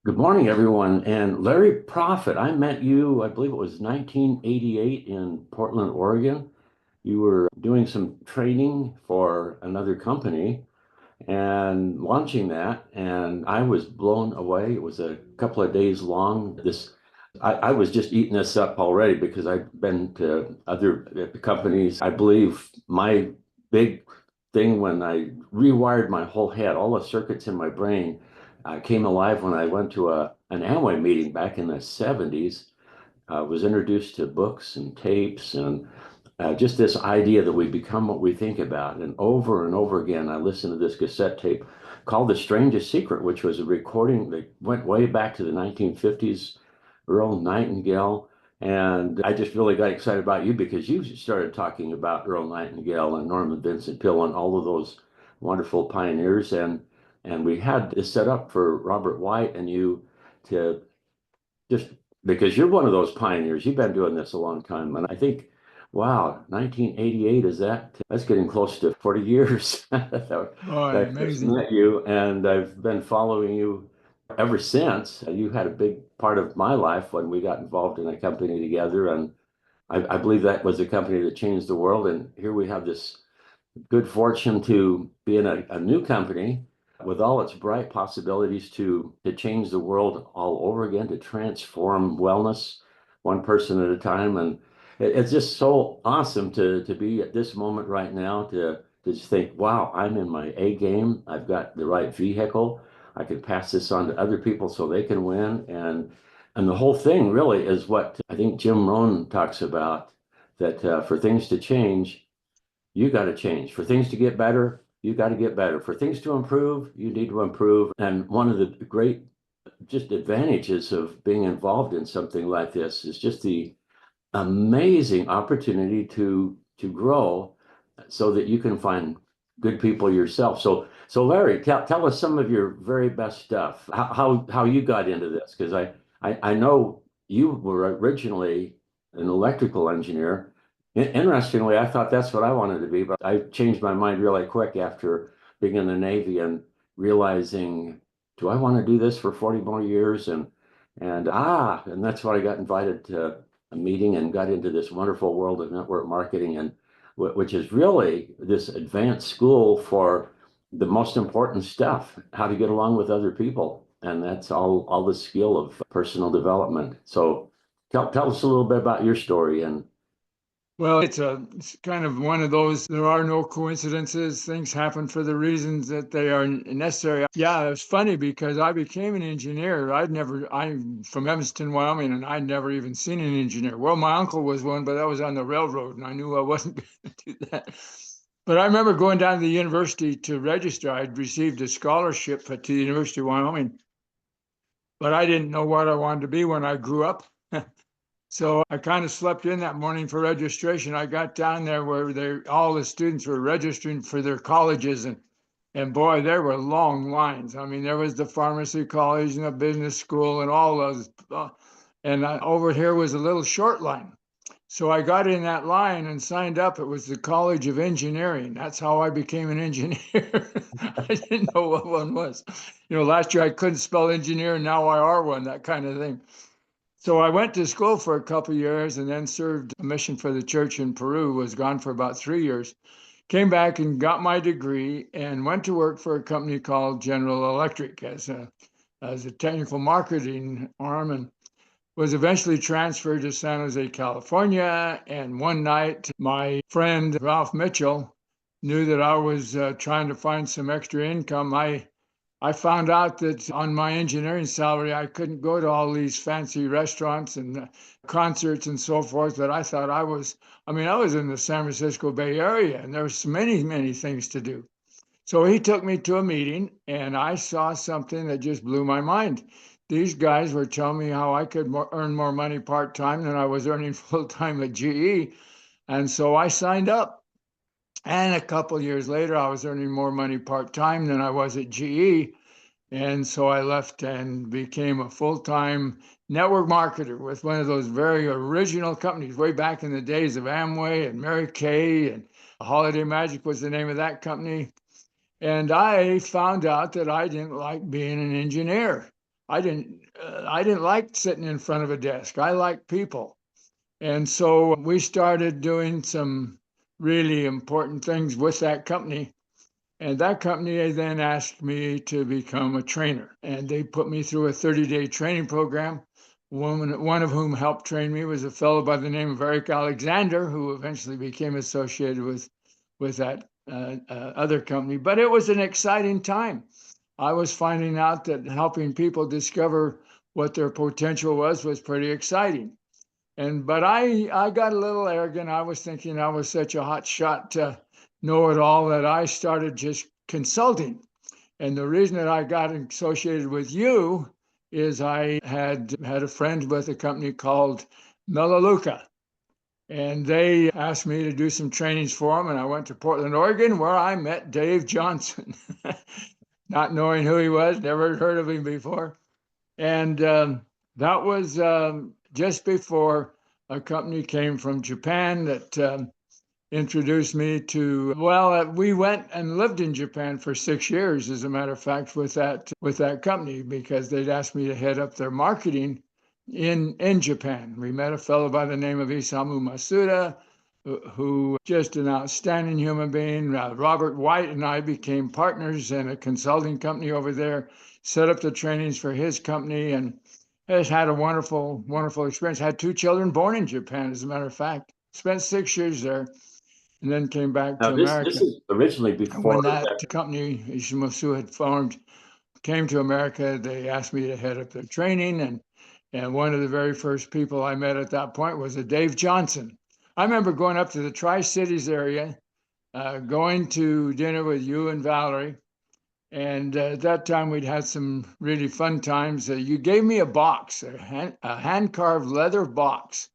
Good morning, everyone. And Larry Proffit, I met you, I believe it was 1988 in Portland, Oregon. You were doing some training for another company and launching that, and I was blown away. It was a couple of days long. I was just eating this up already because I've been to other companies. I believe my big thing when I rewired my whole head, all the circuits in my brain came alive when I went to an Amway meeting back in the 70s. Was introduced to books and tapes and just this idea that we become what we think about. And over again, I listened to this cassette tape called The Strangest Secret, which was a recording that went way back to the 1950s, Earl Nightingale. And I just really got excited about you because you started talking about Earl Nightingale and Norman Vincent Peale and all of those wonderful pioneers. And we had this set up for Robert White and you to just because you're one of those pioneers. You've been doing this a long time. And I think, wow, 1988 that's getting close to 40 years that Boy, I first amazing. met you. And I've been following you ever since. You had a big part of my life when we got involved in a company together. And I believe that was a company that changed the world. And here we have this good fortune to be in a new company with all its bright possibilities to change the world all over again, to transform wellness one person at a time. And it's just so awesome to be at this moment right now to just think, wow, I'm in my A game. I've got the right vehicle. I can pass this on to other people so they can win. And the whole thing really is what I think Jim Rohn talks about, that for things to change, you got to change. For things to get better, you got to get better. For things to improve, you need to improve. And one of the great just advantages of being involved in something like this is just the amazing opportunity to grow so that you can find good people yourself. So Larry, tell us some of your very best stuff. How you got into this? Because I know you were originally an electrical engineer. Interestingly, I thought that's what I wanted to be, but I changed my mind really quick after being in the Navy and realizing, do I want to do this for 40 more years? And that's why I got invited to a meeting and got into this wonderful world of network marketing, and which is really this advanced school for the most important stuff, how to get along with other people. And that's all the skill of personal development. So tell us a little bit about your story. And Well, it's kind of one of those, there are no coincidences. Things happen for the reasons that they are necessary. Yeah, it's funny because I became an engineer. I'm from Evanston, Wyoming, and I'd never even seen an engineer. Well, my uncle was one, but that was on the railroad, and I knew I wasn't going to do that. But I remember going down to the university to register. I'd received a scholarship to the University of Wyoming, but I didn't know what I wanted to be when I grew up. So I kind of slept in that morning for registration. I got down there where all the students were registering for their colleges, and boy, there were long lines. I mean, there was the pharmacy college and the business school and all those, over here was a little short line. So I got in that line and signed up. It was the College of Engineering. That's how I became an engineer. I didn't know what one was. Last year I couldn't spell engineer, and now I are one, that kind of thing. So I went to school for a couple of years and then served a mission for the church in Peru, was gone for about 3 years. Came back and got my degree and went to work for a company called General Electric as a technical marketing arm, and was eventually transferred to San Jose, California. And one night, my friend Ralph Mitchell knew that I was trying to find some extra income. I found out that on my engineering salary, I couldn't go to all these fancy restaurants and concerts and so forth. That I thought I was in the San Francisco Bay Area, and there was many, many things to do. So he took me to a meeting, and I saw something that just blew my mind. These guys were telling me how I could earn more money part-time than I was earning full-time at GE. And so I signed up. And a couple of years later, I was earning more money part-time than I was at GE. And so I left and became a full-time network marketer with one of those very original companies way back in the days of Amway and Mary Kay, and Holiday Magic was the name of that company. And I found out that I didn't like being an engineer. I didn't like sitting in front of a desk. I like people. And so we started doing some really important things with that company. And that company then asked me to become a trainer. And they put me through a 30-day training program. One of whom helped train me was a fellow by the name of Eric Alexander, who eventually became associated with that other company. But it was an exciting time. I was finding out that helping people discover what their potential was pretty exciting. But I got a little arrogant. I was thinking I was such a hot shot to know it all that I started just consulting. And the reason that I got associated with you is I had a friend with a company called Melaleuca. And they asked me to do some trainings for them. And I went to Portland, Oregon, where I met Dave Johnson, not knowing who he was, never heard of him before. And that was just before a company came from Japan that introduced me to, well, we went and lived in Japan for 6 years, as a matter of fact, with that company, because they'd asked me to head up their marketing in Japan. We met a fellow by the name of Isamu Masuda, who just an outstanding human being. Robert White and I became partners in a consulting company over there, set up the trainings for his company, and has had a wonderful, wonderful experience. Had 2 children born in Japan, as a matter of fact. Spent 6 years there, and then came back Now, to America. this is originally And when before that that. company, Ishimasu, had formed, came to America, they asked me to head up their training. And one of the very first people I met at that point was a Dave Johnson. I remember going up to the Tri-Cities area, going to dinner with you and Valerie. And at that time, we'd had some really fun times. You gave me a box, a hand-carved leather box.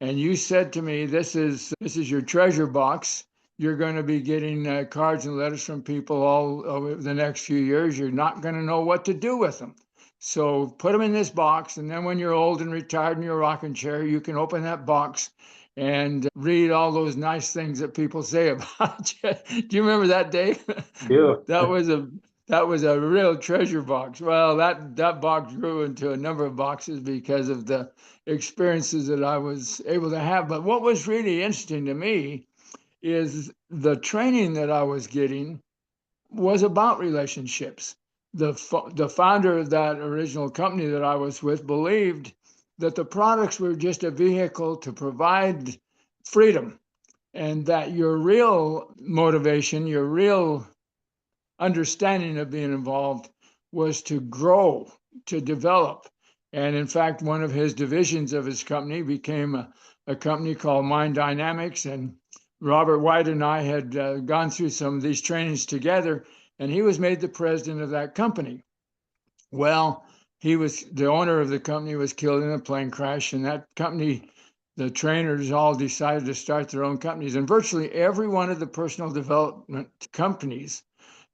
And you said to me, this is your treasure box. You're going to be getting cards and letters from people all over the next few years. You're not going to know what to do with them. So put them in this box. And then when you're old and retired in your rocking chair, you can open that box and read all those nice things that people say about you. Do you remember that, Dave? Yeah. That was a real treasure box. Well, that box grew into a number of boxes because of the experiences that I was able to have. But what was really interesting to me is the training that I was getting was about relationships. The founder of that original company that I was with believed that the products were just a vehicle to provide freedom, and that your real motivation, your real understanding of being involved was to grow, to develop. And in fact, one of his divisions of his company became a company called Mind Dynamics. And Robert White and I had gone through some of these trainings together, and he was made the president of that company. Well, the owner of the company was killed in a plane crash, and that company, the trainers all decided to start their own companies. And virtually every one of the personal development companies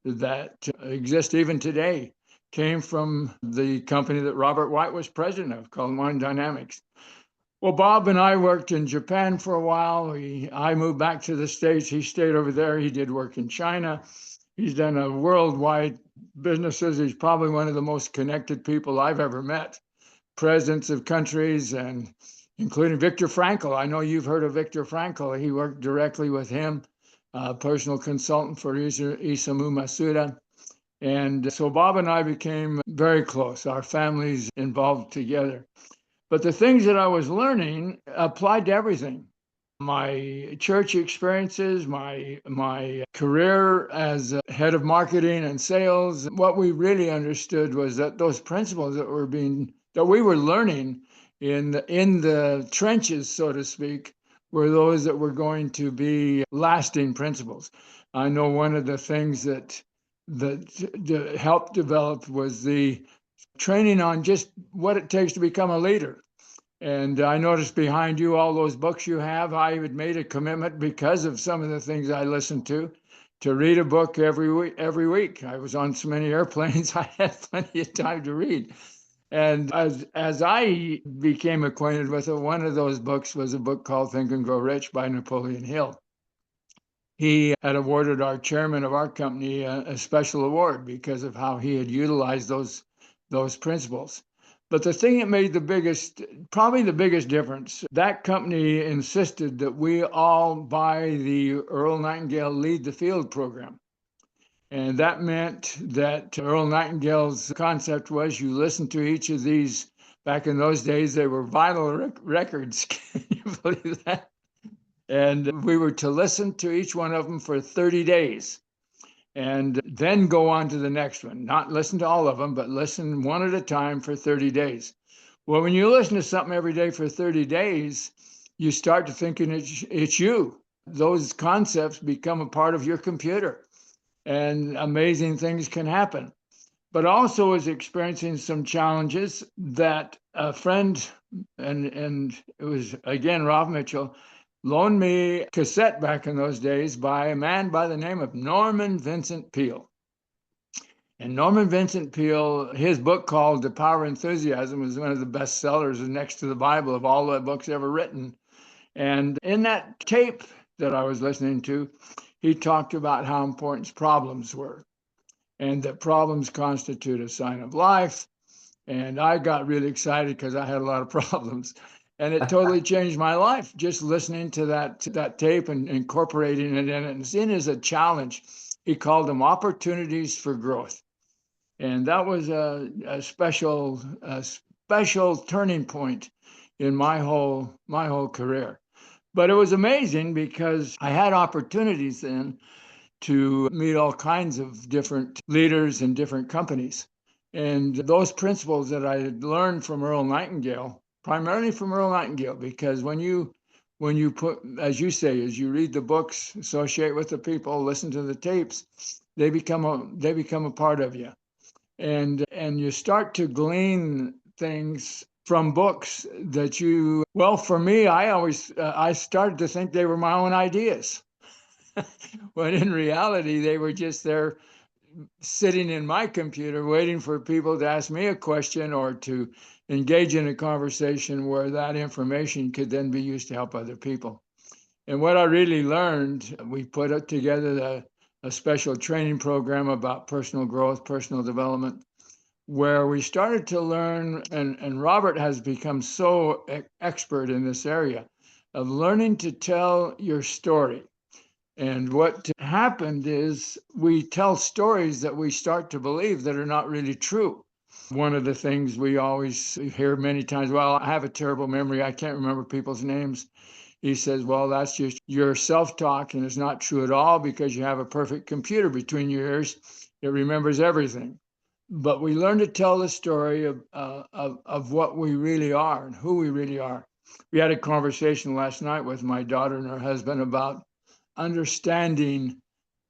that exist even today came from the company that Robert White was president of, called Mind Dynamics. Well, Bob and I worked in Japan for a while. I moved back to the States. He stayed over there. He did work in China. He's done a worldwide businesses. He's probably one of the most connected people I've ever met. Presidents of countries, and including Viktor Frankl. I know you've heard of Viktor Frankl. He worked directly with him, personal consultant for Isamu Masuda. And so Bob and I became very close, our families involved together. But the things that I was learning applied to everything. My church experiences, my career as a head of marketing and sales. What we really understood was that those principles that we were learning in the trenches, so to speak, were those that were going to be lasting principles. I know one of the things that helped develop was the training on just what it takes to become a leader. And I noticed behind you all those books you have. I had made a commitment because of some of the things I listened to read a book every week. I was on so many airplanes, I had plenty of time to read. And as I became acquainted with it, one of those books was a book called Think and Grow Rich by Napoleon Hill. He had awarded our chairman of our company a special award because of how he had utilized those those principles. But the thing that made probably the biggest difference, that company insisted that we all buy the Earl Nightingale Lead the Field program. And that meant that Earl Nightingale's concept was you listen to each of these. Back in those days, they were vinyl records. Can you believe that? And we were to listen to each one of them for 30 days and then go on to the next one. Not listen to all of them, but listen one at a time for 30 days. Well, when you listen to something every day for 30 days, you start to thinking it's you. Those concepts become a part of your computer, and amazing things can happen. But also was experiencing some challenges that a friend, and it was again Rob Mitchell, loaned me a cassette back in those days by a man by the name of Norman Vincent Peale. And Norman Vincent Peale, his book called The Power of Enthusiasm was one of the best sellers next to the Bible of all the books ever written. And in that tape that I was listening to, he talked about how important problems were and that problems constitute a sign of life. And I got really excited because I had a lot of problems. And it totally changed my life just listening to that tape and incorporating it in it. And seeing it as a challenge, he called them opportunities for growth. And that was a special turning point in my whole career. But it was amazing because I had opportunities then to meet all kinds of different leaders in different companies. And those principles that I had learned from Earl Nightingale, primarily from Earl Nightingale, because when you put, as you say, as you read the books, associate with the people, listen to the tapes, they become a part of you. And you start to glean things from books that well, for me, I started to think they were my own ideas. When in reality, they were just there sitting in my computer waiting for people to ask me a question or to engage in a conversation where that information could then be used to help other people. And what I really learned, we put together a special training program about personal growth, personal development, where we started to learn, and Robert has become so expert in this area of learning to tell your story. And what happened is we tell stories that we start to believe that are not really true. One of the things we always hear many times, well, I have a terrible memory. I can't remember people's names. He says, well, that's just your self-talk, and it's not true at all because you have a perfect computer between your ears. It remembers everything. But we learn to tell the story of what we really are and who we really are. We had a conversation last night with my daughter and her husband about understanding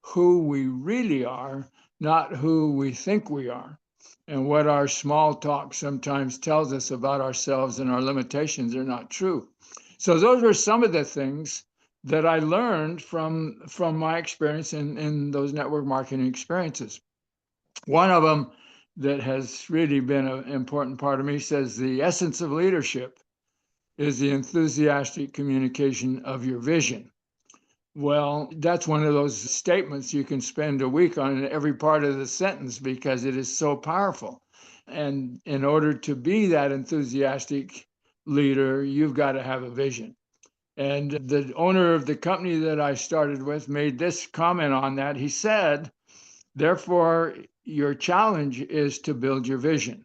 who we really are, not who we think we are, and what our small talk sometimes tells us about ourselves and our limitations are not true. So those were some of the things that I learned from my experience in those network marketing experiences. One of them that has really been an important part of me says the essence of leadership is the enthusiastic communication of your vision. Well, that's one of those statements you can spend a week on in every part of the sentence because it is so powerful. And in order to be that enthusiastic leader, you've got to have a vision. And the owner of the company that I started with made this comment on that. He said, therefore, your challenge is to build your vision.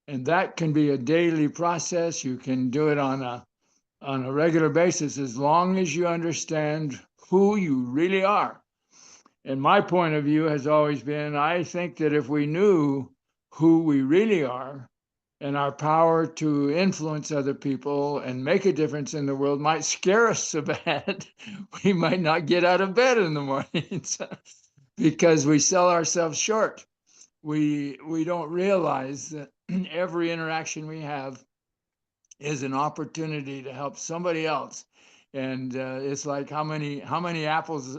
And that can be a daily process. You can do it on a regular basis as long as you understand who you really are. And my point of view has always been, I think that if we knew who we really are and our power to influence other people and make a difference in the world might scare us so bad, we might not get out of bed in the mornings because we sell ourselves short. We don't realize that every interaction we have is an opportunity to help somebody else. And it's like how many apples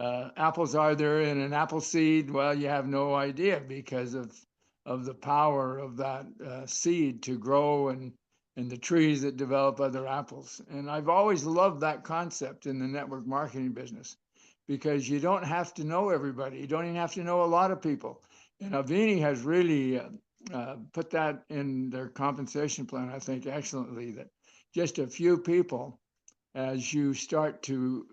apples are there in an apple seed? Well, you have no idea because of the power of that seed to grow and the trees that develop other apples. And I've always loved that concept in the network marketing business because you don't have to know everybody. You don't even have to know a lot of people. And Avini has really put that in their compensation plan, I think, excellently, that just a few people, as you start to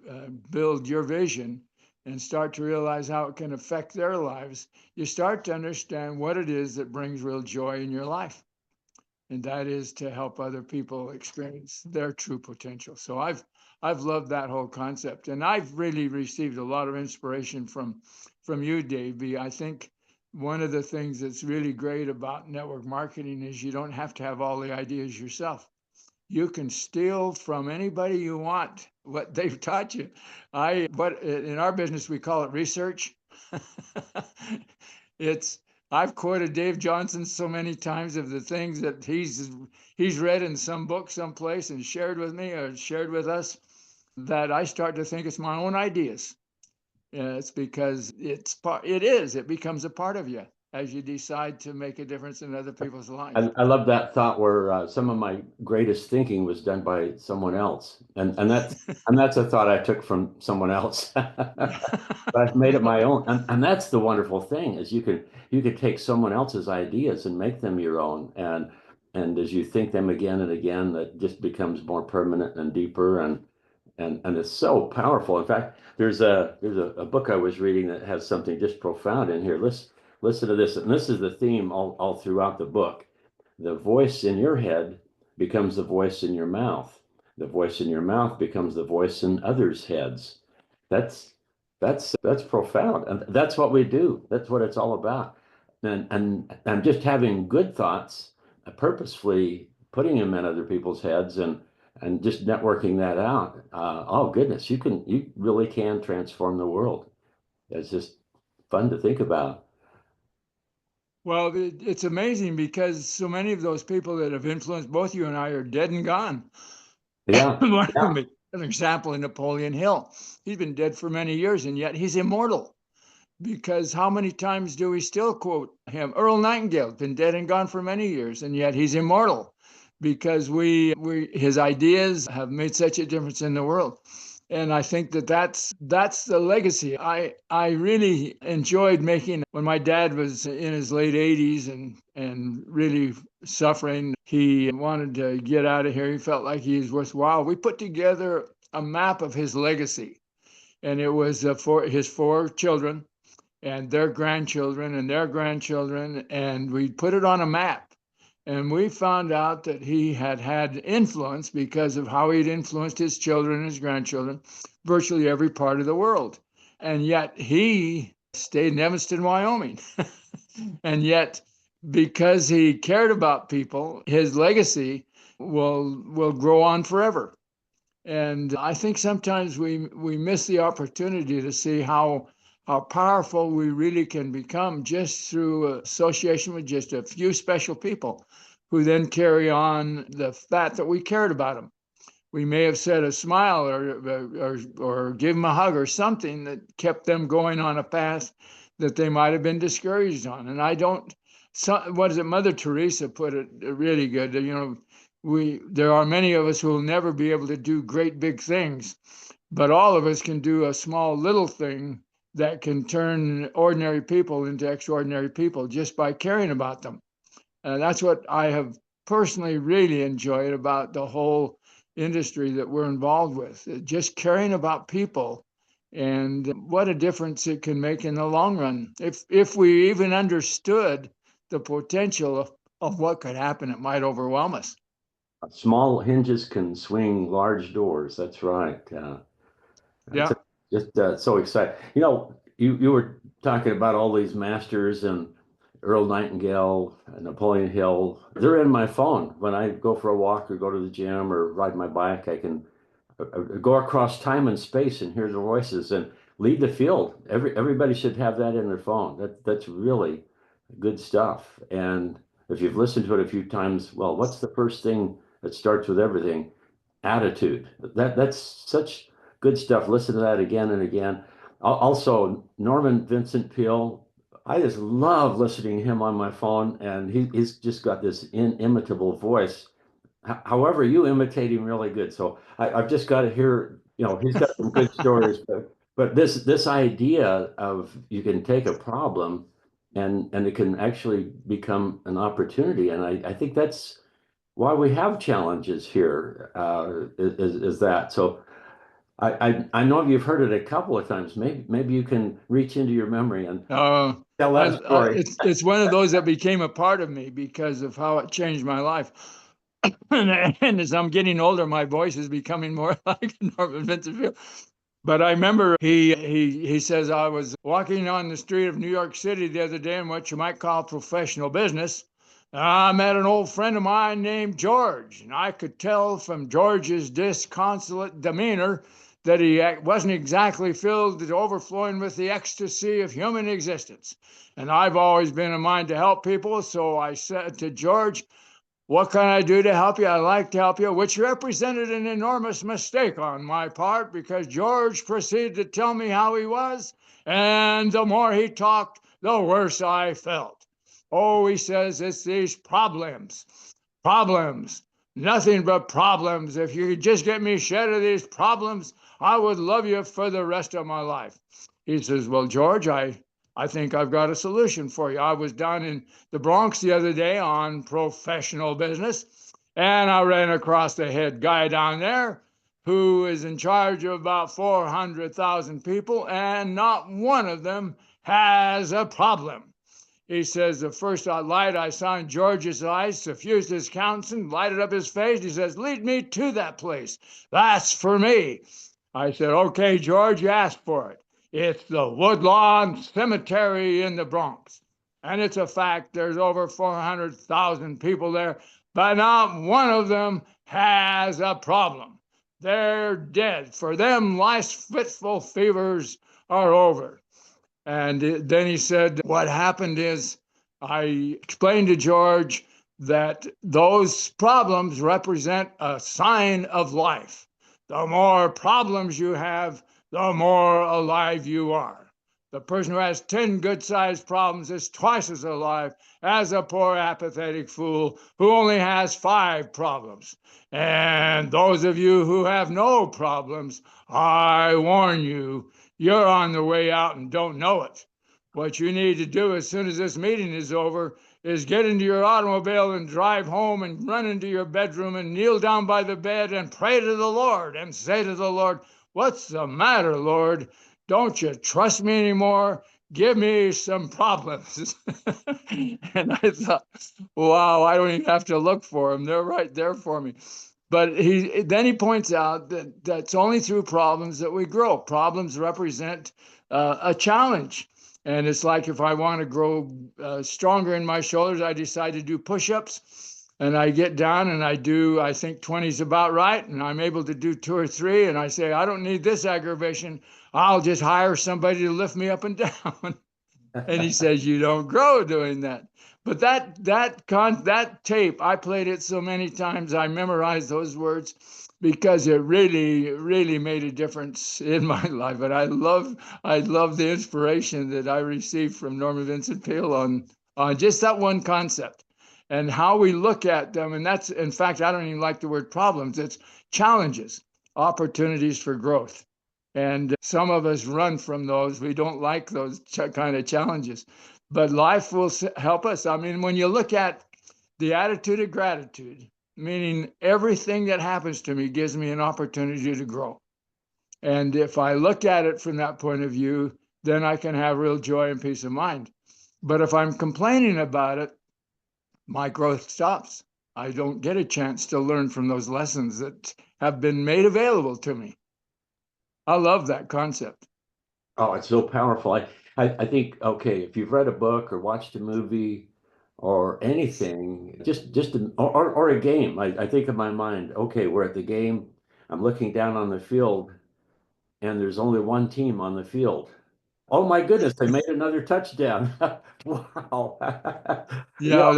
build your vision and start to realize how it can affect their lives, you start to understand what it is that brings real joy in your life. And that is to help other people experience their true potential. So I've loved that whole concept, and I've really received a lot of inspiration from you, Dave. I think one of the things that's really great about network marketing is you don't have to have all the ideas yourself. You can steal from anybody you want what they've taught you. What in our business we call it research. It's I've quoted Dave Johnson so many times of the things that he's read in some book someplace and shared with me or shared with us, that I start to think it's my own ideas. It's because it becomes a part of you as you decide to make a difference in other people's lives. I love that thought where some of my greatest thinking was done by someone else, and that's a thought I took from someone else, but I've made it my own, and that's the wonderful thing is you can take someone else's ideas and make them your own, and as you think them again and again, that just becomes more permanent and deeper, and it's so powerful. In fact, there's a book I was reading that has something just profound in here. Listen to this, and this is the theme all throughout the book. The voice in your head becomes the voice in your mouth. The voice in your mouth becomes the voice in others' heads. That's that's profound, and that's what we do. That's what it's all about. And just having good thoughts, purposefully putting them in other people's heads, and just networking that out. Oh goodness, you really can transform the world. It's just fun to think about. Well, it's amazing because so many of those people that have influenced both you and I are dead and gone. Yeah, yeah. An example in Napoleon Hill. He's been dead for many years, and yet he's immortal. Because how many times do we still quote him? Earl Nightingale, been dead and gone for many years, and yet he's immortal because we his ideas have made such a difference in the world. And I think that's the legacy. I really enjoyed making when my dad was in his late 80s and really suffering. He wanted to get out of here. He felt like he was worthwhile. We put together a map of his legacy, and it was for his four children and their grandchildren and their grandchildren, and we put it on a map. And we found out that he had had influence because of how he'd influenced his children and his grandchildren, virtually every part of the world. And yet he stayed in Evanston, Wyoming. And yet, because he cared about people, his legacy will grow on forever. And I think sometimes we miss the opportunity to see how powerful we really can become just through association with just a few special people who then carry on the fact that we cared about them. We may have said a smile or give them a hug or something that kept them going on a path that they might have been discouraged on. And I don't, what is it? Mother Teresa put it really good. You know, there are many of us who will never be able to do great big things, but all of us can do a small little thing that can turn ordinary people into extraordinary people just by caring about them. And that's what I have personally really enjoyed about the whole industry that we're involved with, just caring about people and what a difference it can make in the long run. If we even understood the potential of what could happen, it might overwhelm us. Small hinges can swing large doors. That's right. That's Yeah. just so exciting. You were talking about all these masters and Earl Nightingale, Napoleon Hill. They're in my phone when I go for a walk or go to the gym or ride my bike. I can go across time and space and hear their voices and lead the field. Everybody should have that in their phone. That's really good stuff. And if you've listened to it a few times, well, what's the first thing that starts with everything? Attitude. That's such good stuff. Listen to that again and again. Also, Norman Vincent Peale. I just love listening to him on my phone, and he's just got this inimitable voice. However, you imitate him really good. So I've just got to hear, he's got some good stories, but this idea of you can take a problem and it can actually become an opportunity. And I think that's why we have challenges here, is that. So I know you've heard it a couple of times. Maybe you can reach into your memory and Uh, tell that story. it's one of those that became a part of me because of how it changed my life. And as I'm getting older, my voice is becoming more like Norman Vincent Peale. But I remember he says I was walking on the street of New York City the other day in what you might call professional business. I met an old friend of mine named George, and I could tell from George's disconsolate demeanor that he wasn't exactly filled to overflowing with the ecstasy of human existence. And I've always been in mind to help people, so I said to George, what can I do to help you? I'd like to help you, which represented an enormous mistake on my part because George proceeded to tell me how he was. And the more he talked, the worse I felt. Oh, he says, it's these problems, nothing but problems. If you could just get me shed of these problems, I would love you for the rest of my life. He says, well, George, I think I've got a solution for you. I was down in the Bronx the other day on professional business, and I ran across the head guy down there who is in charge of about 400,000 people, and not one of them has a problem. He says, the first light I saw in George's eyes suffused his countenance, lighted up his face. He says, lead me to that place. That's for me. I said, okay, George, you asked for it. It's the Woodlawn Cemetery in the Bronx. And it's a fact, there's over 400,000 people there, but not one of them has a problem. They're dead. For them, life's fitful fevers are over. And then he said, what happened is I explained to George that those problems represent a sign of life. The more problems you have, the more alive you are. The person who has 10 good-sized problems is twice as alive as a poor apathetic fool who only has 5 problems. And those of you who have no problems, I warn you, you're on the way out and don't know it. What you need to do as soon as this meeting is over is get into your automobile and drive home and run into your bedroom and kneel down by the bed and pray to the Lord and say to the Lord, what's the matter, Lord? Don't you trust me anymore? Give me some problems. And I thought, wow, I don't even have to look for them. They're right there for me. But then he points out that that's only through problems that we grow. Problems represent a challenge. And it's like if I want to grow stronger in my shoulders, I decide to do push-ups. And I get down and I think 20 is about right. And I'm able to do 2 or 3. And I say, I don't need this aggravation. I'll just hire somebody to lift me up and down. And he says, you don't grow doing that. But that tape, I played it so many times, I memorized those words because it really, really made a difference in my life. And I love the inspiration that I received from Norman Vincent Peale on just that one concept and how we look at them. And that's, in fact, I don't even like the word problems. It's challenges, opportunities for growth. And some of us run from those. We don't like those kind of challenges. But life will help us. I mean, when you look at the attitude of gratitude, meaning everything that happens to me gives me an opportunity to grow. And if I look at it from that point of view, then I can have real joy and peace of mind. But if I'm complaining about it, my growth stops. I don't get a chance to learn from those lessons that have been made available to me. I love that concept. Oh, it's so powerful. I think, okay, if you've read a book or watched a movie or anything, or a game, I think in my mind, okay, we're at the game. I'm looking down on the field and there's only one team on the field. Oh my goodness, they made another touchdown. Wow. You Yeah,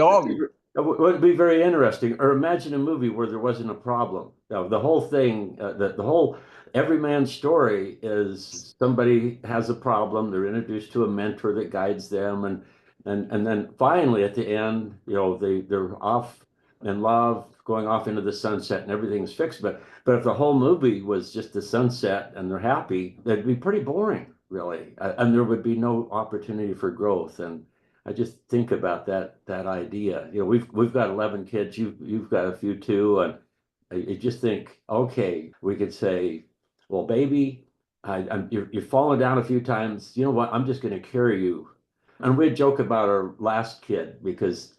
it would be very interesting. Or imagine a movie where there wasn't a problem. The whole thing, the whole every man's story is somebody has a problem. They're introduced to a mentor that guides them, and then finally at the end, they're off in love, going off into the sunset, and everything's fixed. But if the whole movie was just the sunset and they're happy, that'd be pretty boring, really, and there would be no opportunity for growth. And I just think about that idea. You know, we've got 11 kids. You've got a few too, and I just think, okay, we could say, well, baby, you're falling down a few times. You know what? I'm just going to carry you. And we'd joke about our last kid because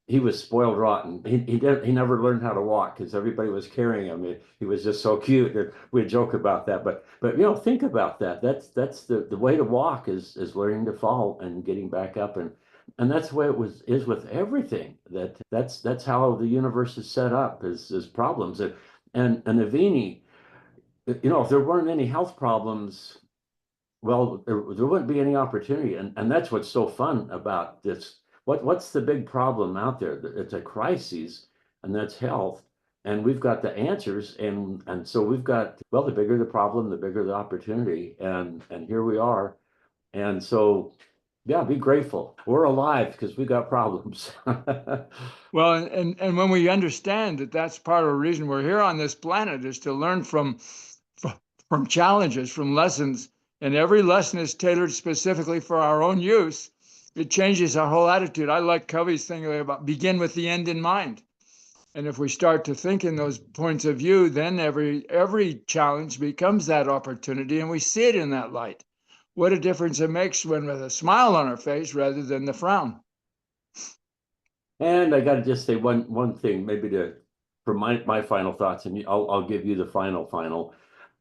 he was spoiled rotten. He never learned how to walk because everybody was carrying him. He was just so cute. And we'd joke about that. But you know, think about that. That's the way to walk is learning to fall and getting back up, and that's the way it is with everything. That's how the universe is set up is problems. And Avini, you know, if there weren't any health problems, well, there wouldn't be any opportunity. And that's what's so fun about this. What's the big problem out there? It's a crisis, and that's health. And we've got the answers. And so we've got, well, the bigger the problem, the bigger the opportunity. And here we are. And so, yeah, be grateful. We're alive because we got problems. Well, and when we understand that that's part of the reason we're here on this planet is to learn from challenges, from lessons, and every lesson is tailored specifically for our own use, it changes our whole attitude. I like Covey's thing about begin with the end in mind. And if we start to think in those points of view, then every challenge becomes that opportunity, and we see it in that light. What a difference it makes when with a smile on our face rather than the frown. And I got to just say one thing, maybe for my final thoughts, and I'll give you the final.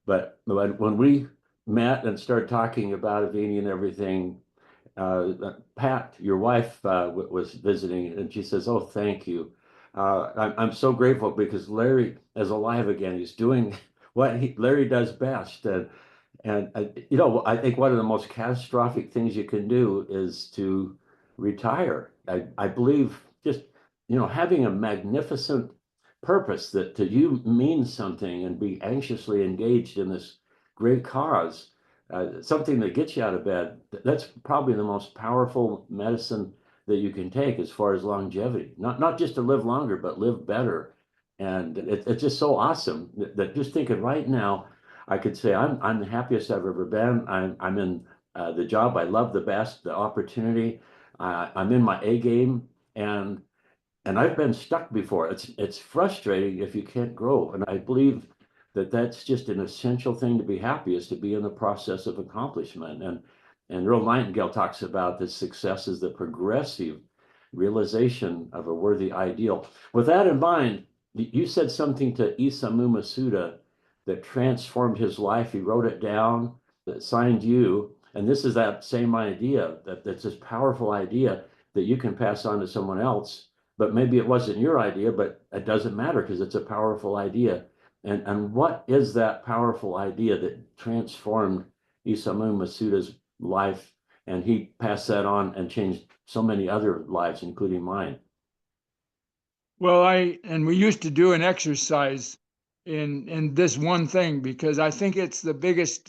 But when we met and started talking about Avini and everything, Pat, your wife, was visiting, and she says, "Oh, thank you. I'm so grateful because Larry is alive again. He's doing what Larry does best." And you know, I think one of the most catastrophic things you can do is to retire. I believe just, you know, having a magnificent purpose that to you means something and be anxiously engaged in this great cause, something that gets you out of bed. That's probably the most powerful medicine that you can take as far as longevity. Not just to live longer, but live better. And it's just so awesome that just thinking right now, I could say I'm the happiest I've ever been. I'm in the job I love the best, the opportunity. I'm in my A game, and I've been stuck before. It's frustrating if you can't grow, and I believe that that's just an essential thing to be happy is to be in the process of accomplishment. And Earl Nightingale talks about that success is the progressive realization of a worthy ideal. With that in mind, you said something to Isamu Masuda that transformed his life. He wrote it down, that signed you. And this is that same idea, that's this powerful idea that you can pass on to someone else. But maybe it wasn't your idea, but it doesn't matter because it's a powerful idea. And what is that powerful idea that transformed Isamu Masuda's life? And he passed that on and changed so many other lives, including mine. Well, we used to do an exercise in this one thing because I think it's the biggest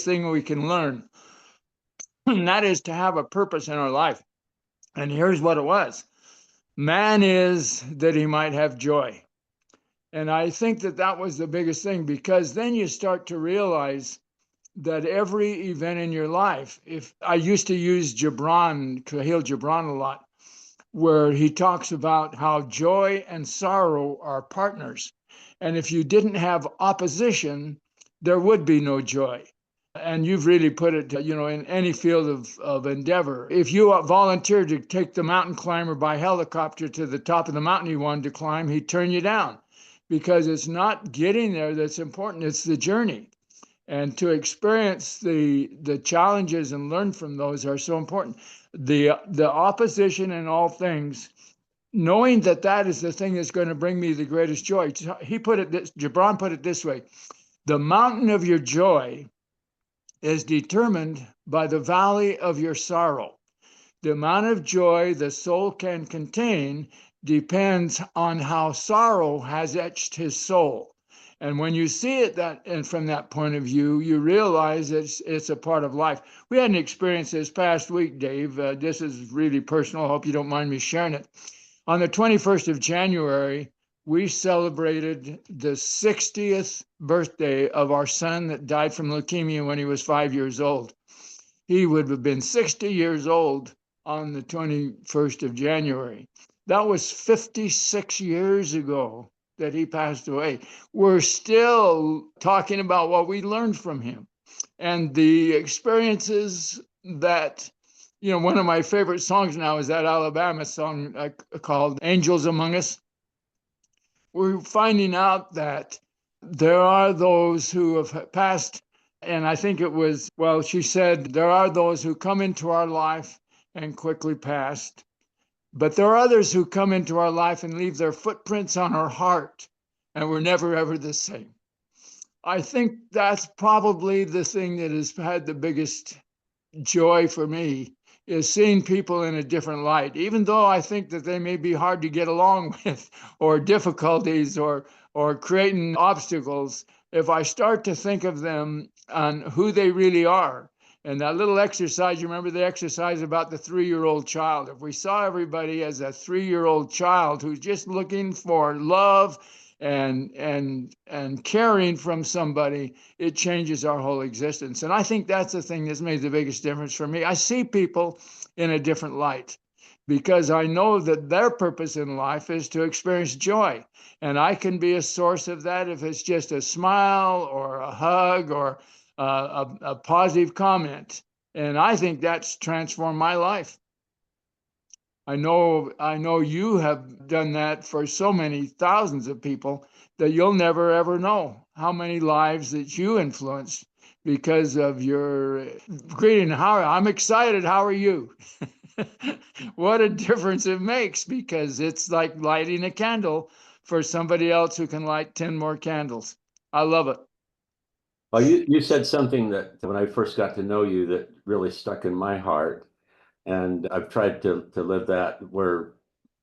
thing we can learn. And that is to have a purpose in our life. And here's what it was. Man is that he might have joy. And I think that was the biggest thing because then you start to realize that every event in your life, if I used to use Khalil Gibran a lot, where he talks about how joy and sorrow are partners. And if you didn't have opposition, there would be no joy. And you've really put it, you know, in any field of endeavor. If you volunteered to take the mountain climber by helicopter to the top of the mountain you wanted to climb, he'd turn you down because it's not getting there that's important, it's the journey. And to experience the challenges and learn from those are so important. The opposition in all things, knowing that is the thing that's going to bring me the greatest joy. Gibran put it this way: the mountain of your joy is determined by the valley of your sorrow. The amount of joy the soul can contain depends on how sorrow has etched his soul. And when you see it and from that point of view, you realize it's a part of life. We had an experience this past week, Dave. This is really personal. I hope you don't mind me sharing it. On the 21st of January, we celebrated the 60th birthday of our son that died from leukemia when he was 5 years old. He would have been 60 years old on the 21st of January. That was 56 years ago that he passed away. We're still talking about what we learned from him and the experiences that, one of my favorite songs now is that Alabama song called Angels Among Us. We're finding out that there are those who have passed. And I think it was, well, she said, there are those who come into our life and quickly passed, but there are others who come into our life and leave their footprints on our heart, and we're never, ever the same. I think that's probably the thing that has had the biggest joy for me, is seeing people in a different light, even though I think that they may be hard to get along with, or difficulties, or creating obstacles. If I start to think of them on who they really are, and that little exercise, you remember the exercise about the 3-year-old child? If we saw everybody as a 3-year-old child who's just looking for love and caring from somebody, it changes our whole existence. And I think that's the thing that's made the biggest difference for me. I see people in a different light because I know that their purpose in life is to experience joy. And I can be a source of that if it's just a smile or a hug or a positive comment. And I think that's transformed my life. I know you have done that for so many thousands of people that you'll never ever know how many lives that you influenced because of your greeting. I'm excited. How are you? What a difference it makes, because it's like lighting a candle for somebody else who can light 10 more candles. I love it. Well, you said something that when I first got to know you that really stuck in my heart. And I've tried to live that where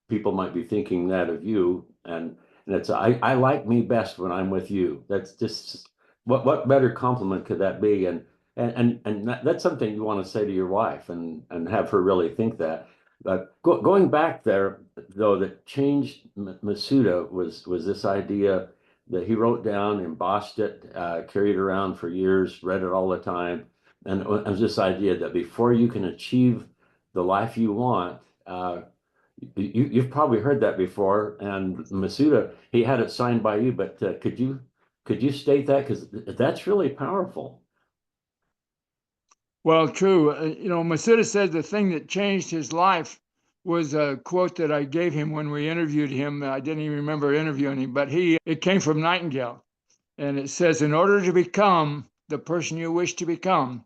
people might be thinking that of you. And it's I like me best when I'm with you. That's just what better compliment could that be? And that's something you want to say to your wife and have her really think that. But going back there, though, that changed Masuda was this idea that he wrote down, embossed it, carried it around for years, read it all the time. And it was this idea that before you can achieve the life you want, you've probably heard that before. And Masuda, he had it signed by you, but could you state that, because that's really powerful. Well, true. Masuda said the thing that changed his life was a quote that I gave him when we interviewed him. I didn't even remember interviewing him, but it came from Nightingale. And it says, in order to become the person you wish to become,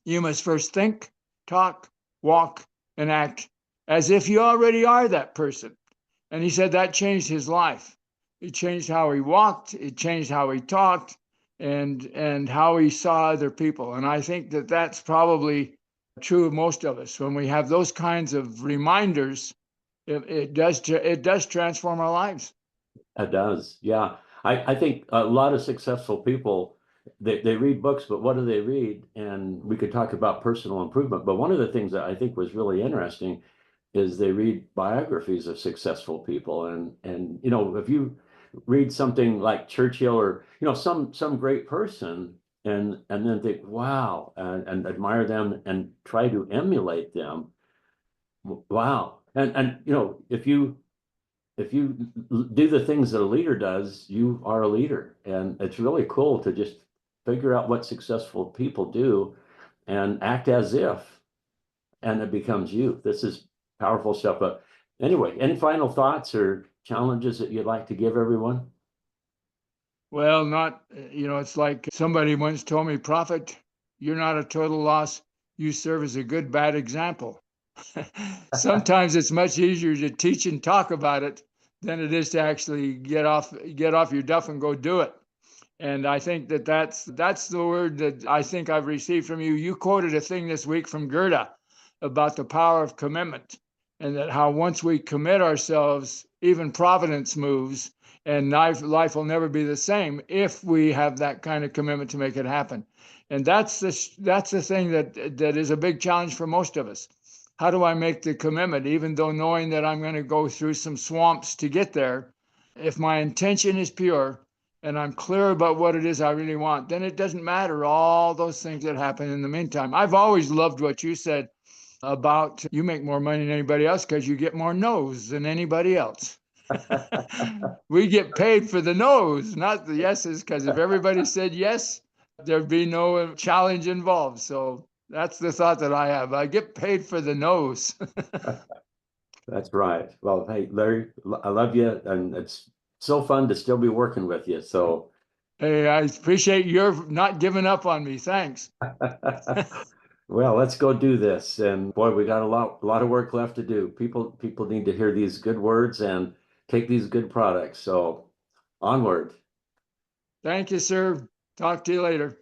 you must first think, talk, walk, and act as if you already are that person. And he said that changed his life. It changed how he walked, it changed how he talked, and how he saw other people. And I think that that's probably true of most of us. When we have those kinds of reminders, it does transform our lives. It does, yeah. I think a lot of successful people, they read books, but what do they read? And we could talk about personal improvement, but one of the things that I think was really interesting is they read biographies of successful people. And if you read something like Churchill or some great person, and then think, wow, and admire them and try to emulate them. Wow. And if you do the things that a leader does, you are a leader. And it's really cool to just figure out what successful people do and act as if, and it becomes you. This is powerful stuff. But anyway, any final thoughts or challenges that you'd like to give everyone? Well, not, it's like somebody once told me, Prophet, you're not a total loss. You serve as a good, bad example. Sometimes it's much easier to teach and talk about it than it is to actually get off your duff and go do it. And I think that that's the word that I think I've received from you. You quoted a thing this week from Goethe about the power of commitment, and that how once we commit ourselves, even providence moves, and life will never be the same if we have that kind of commitment to make it happen. And that's the thing that is a big challenge for most of us. How do I make the commitment, even though knowing that I'm going to go through some swamps to get there? If my intention is pure and I'm clear about what it is I really want, then it doesn't matter all those things that happen in the meantime. I've always loved what you said about you make more money than anybody else because you get more no's than anybody else. We get paid for the no's, not the yeses, because if everybody said yes, there'd be no challenge involved. So that's the thought that I have. I get paid for the no's. That's right. Well, hey, Larry, I love you, and it's so fun to still be working with you. So, Hey, I appreciate your not giving up on me. Thanks. well, let's go do this. And boy, we got a lot of work left to do. People need to hear these good words and take these good products. So, onward. Thank you, sir. Talk to you later.